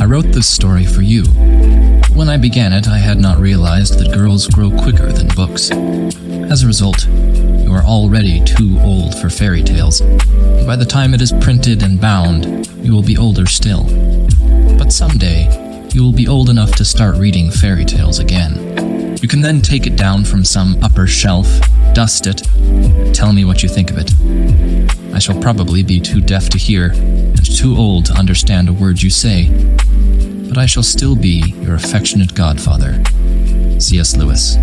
wrote this story for you. When I began it, I had not realized that girls grow quicker than books. As a result, you are already too old for fairy tales. By the time it is printed and bound, you will be older still. But someday, you will be old enough to start reading fairy tales again. You can then take it down from some upper shelf, dust it, and tell me what you think of it. I shall probably be too deaf to hear, and too old to understand a word you say, but I shall still be your affectionate godfather, C.S. Lewis.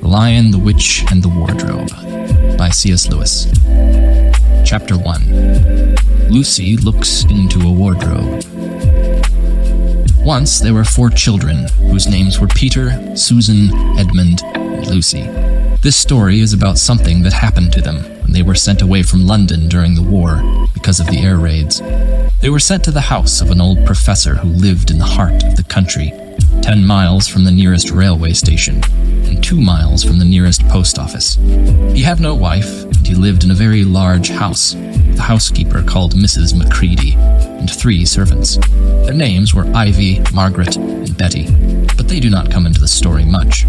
The Lion, the Witch, and the Wardrobe by C.S. Lewis. Chapter 1. Lucy looks into a wardrobe. Once there were 4 children, whose names were Peter, Susan, Edmund, and Lucy. This story is about something that happened to them when they were sent away from London during the war because of the air raids. They were sent to the house of an old professor who lived in the heart of the country, 10 miles from the nearest railway station, and 2 miles from the nearest post office. He had no wife, and he lived in a very large house, with a housekeeper called Mrs. Macready, and 3 servants. Their names were Ivy, Margaret, and Betty, but they do not come into the story much.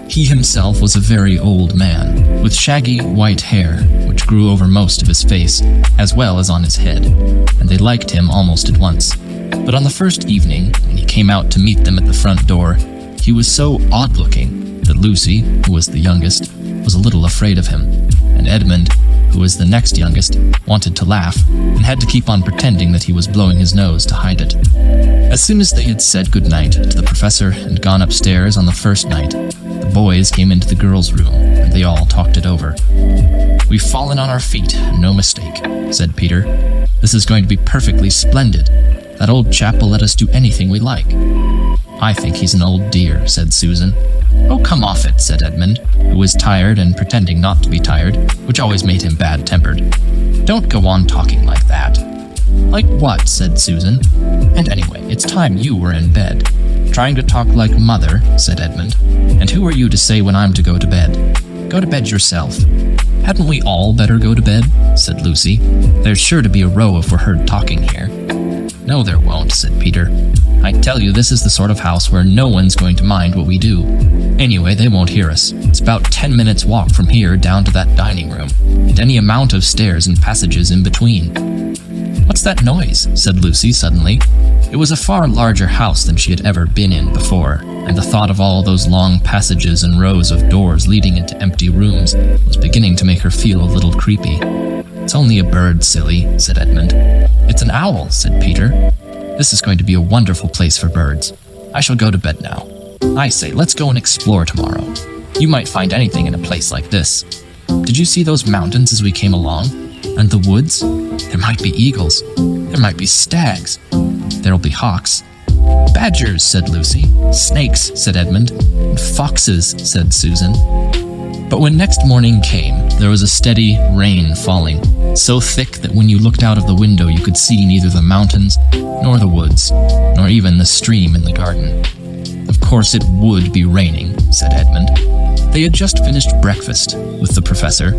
He himself was a very old man, with shaggy white hair, which grew over most of his face, as well as on his head, and they liked him almost at once. But on the first evening, when he came out to meet them at the front door, he was so odd-looking that Lucy, who was the youngest, was a little afraid of him, and Edmund, who was the next youngest, wanted to laugh, and had to keep on pretending that he was blowing his nose to hide it. As soon as they had said goodnight to the professor and gone upstairs on the first night, the boys came into the girls' room, and they all talked it over. "We've fallen on our feet, no mistake," said Peter. "This is going to be perfectly splendid. That old chap will let us do anything we like." "I think he's an old dear," said Susan. "Oh, come off it," said Edmund, who was tired and pretending not to be tired, which always made him bad-tempered. "Don't go on talking like that." "Like what?" said Susan. "And anyway, it's time you were in bed." "Trying to talk like mother," said Edmund. "And who are you to say when I'm to go to bed? Go to bed yourself." "Hadn't we all better go to bed?" said Lucy. "There's sure to be a row if we're heard talking here." "No, there won't," said Peter. "I tell you, this is the sort of house where no one's going to mind what we do. Anyway, they won't hear us. It's about 10 minutes' walk from here down to that dining room, and any amount of stairs and passages in between." "What's that noise?" said Lucy suddenly. It was a far larger house than she had ever been in before, and the thought of all those long passages and rows of doors leading into empty rooms was beginning to make her feel a little creepy. "It's only a bird, silly," said Edmund. "It's an owl," said Peter. "This is going to be a wonderful place for birds. I shall go to bed now. I say, let's go and explore tomorrow. You might find anything in a place like this. Did you see those mountains as we came along? And the woods? There might be eagles. There might be stags. There'll be hawks." "Badgers," said Lucy. "Snakes," said Edmund. "And foxes," said Susan. But when next morning came, there was a steady rain falling, so thick that when you looked out of the window you could see neither the mountains, nor the woods, nor even the stream in the garden. "Of course it would be raining," said Edmund. They had just finished breakfast with the professor,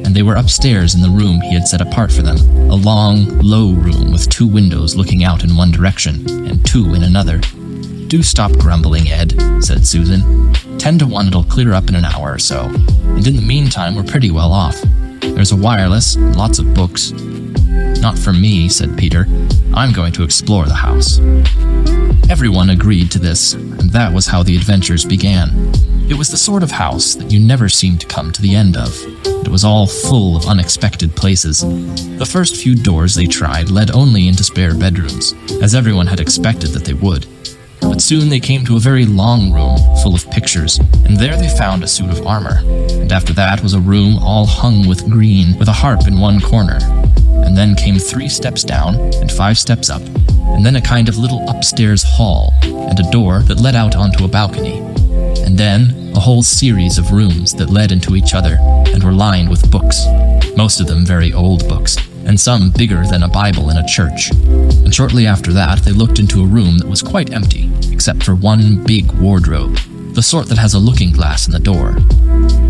and they were upstairs in the room he had set apart for them, a long, low room with 2 windows looking out in one direction, and 2 in another. "Do stop grumbling, Ed," said Susan. 10 to 1 it'll clear up in an hour or so, and in the meantime we're pretty well off. There's a wireless, and lots of books." "Not for me," said Peter. "I'm going to explore the house." Everyone agreed to this, and that was how the adventures began. It was the sort of house that you never seemed to come to the end of. It was all full of unexpected places. The first few doors they tried led only into spare bedrooms, as everyone had expected that they would. But soon they came to a very long room full of pictures, and there they found a suit of armor. And after that was a room all hung with green, with a harp in one corner. And then came 3 steps down, and 5 steps up, and then a kind of little upstairs hall, and a door that led out onto a balcony. And then a whole series of rooms that led into each other, and were lined with books, most of them very old books, and some bigger than a Bible in a church. And shortly after that, they looked into a room that was quite empty, except for one big wardrobe, the sort that has a looking glass in the door.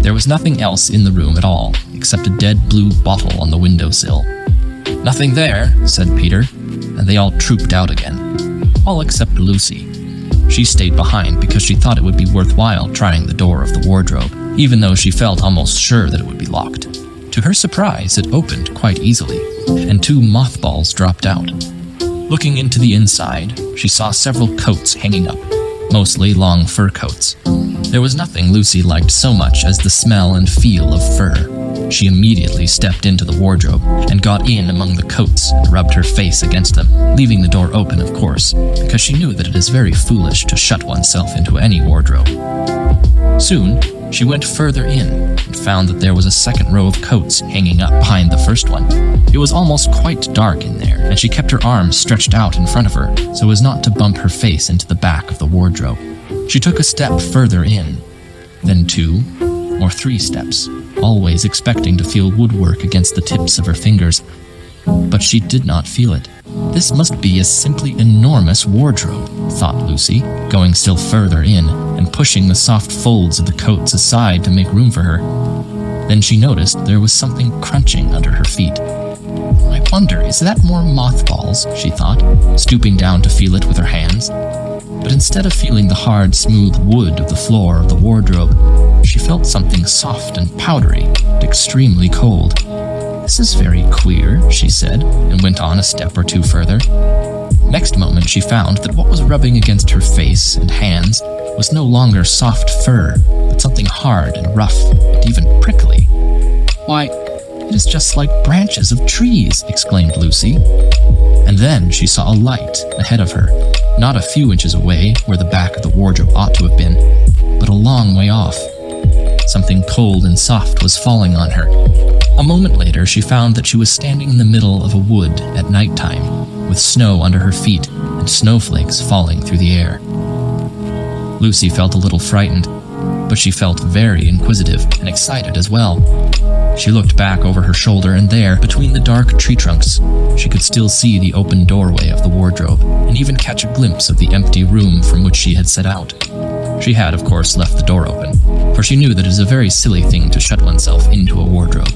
There was nothing else in the room at all, except a dead blue bottle on the windowsill. "Nothing there," said Peter. and they all trooped out again, all except Lucy. She stayed behind because she thought it would be worthwhile trying the door of the wardrobe, even though she felt almost sure that it would be locked. To her surprise, it opened quite easily, and 2 mothballs dropped out. Looking into the inside, she saw several coats hanging up, mostly long fur coats. There was nothing Lucy liked so much as the smell and feel of fur. She immediately stepped into the wardrobe and got in among the coats and rubbed her face against them, leaving the door open, of course, because she knew that it is very foolish to shut oneself into any wardrobe. Soon, she went further in and found that there was a second row of coats hanging up behind the first one. It was almost quite dark in there, and she kept her arms stretched out in front of her so as not to bump her face into the back of the wardrobe. She took a step further in, then 2 or 3 steps, always expecting to feel woodwork against the tips of her fingers. But she did not feel it. This must be a simply enormous wardrobe, thought Lucy, going still further in and pushing the soft folds of the coats aside to make room for her. Then she noticed there was something crunching under her feet. I wonder, is that more mothballs, she thought, stooping down to feel it with her hands. But instead of feeling the hard, smooth wood of the floor of the wardrobe, she felt something soft and powdery and extremely cold. This is very queer, she said, and went on a step or 2 further. Next moment she found that what was rubbing against her face and hands was no longer soft fur, but something hard and rough and even prickly. Why, it is just like branches of trees, exclaimed Lucy. And then she saw a light ahead of her, not a few inches away where the back of the wardrobe ought to have been, but a long way off. Something cold and soft was falling on her. A moment later, she found that she was standing in the middle of a wood at nighttime, with snow under her feet and snowflakes falling through the air. Lucy felt a little frightened, but she felt very inquisitive and excited as well. She looked back over her shoulder, and there, between the dark tree trunks, she could still see the open doorway of the wardrobe, and even catch a glimpse of the empty room from which she had set out. She had, of course, left the door open, for she knew that it is a very silly thing to shut oneself into a wardrobe.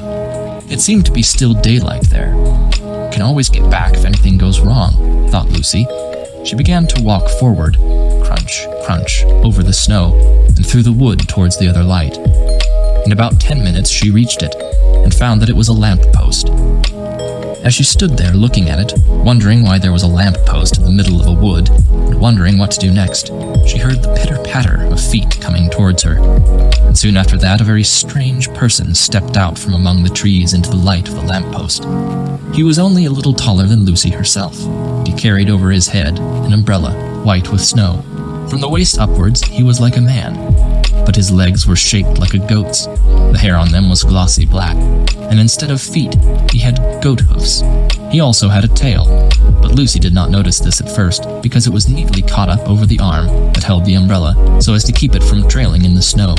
It seemed to be still daylight there. Can always get back if anything goes wrong, thought Lucy. She began to walk forward, crunch, crunch, over the snow, and through the wood towards the other light. In about 10 minutes she reached it, and found that it was a lamp post. As she stood there looking at it, wondering why there was a lamp post in the middle of a wood, and wondering what to do next, she heard the pitter-patter of feet coming towards her. And soon after that, a very strange person stepped out from among the trees into the light of the lamp post. He was only a little taller than Lucy herself, and he carried over his head an umbrella, white with snow. From the waist upwards, he was like a man, but his legs were shaped like a goat's. The hair on them was glossy black, and instead of feet, he had goat hoofs. He also had a tail, but Lucy did not notice this at first, because it was neatly caught up over the arm that held the umbrella, so as to keep it from trailing in the snow.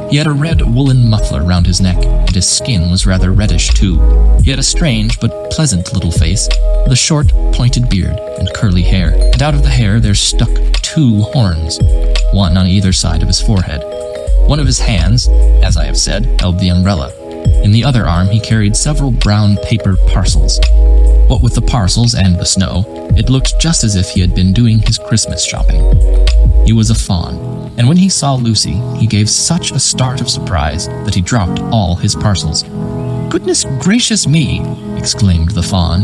He had a red woolen muffler round his neck, and his skin was rather reddish too. He had a strange but pleasant little face, with a short, pointed beard and curly hair, and out of the hair there stuck 2 horns, one on either side of his forehead. One of his hands, as I have said, held the umbrella. In the other arm he carried several brown paper parcels. What with the parcels and the snow, it looked just as if he had been doing his Christmas shopping. He was a fawn, and when he saw Lucy, he gave such a start of surprise that he dropped all his parcels. "Goodness gracious me!" exclaimed the fawn.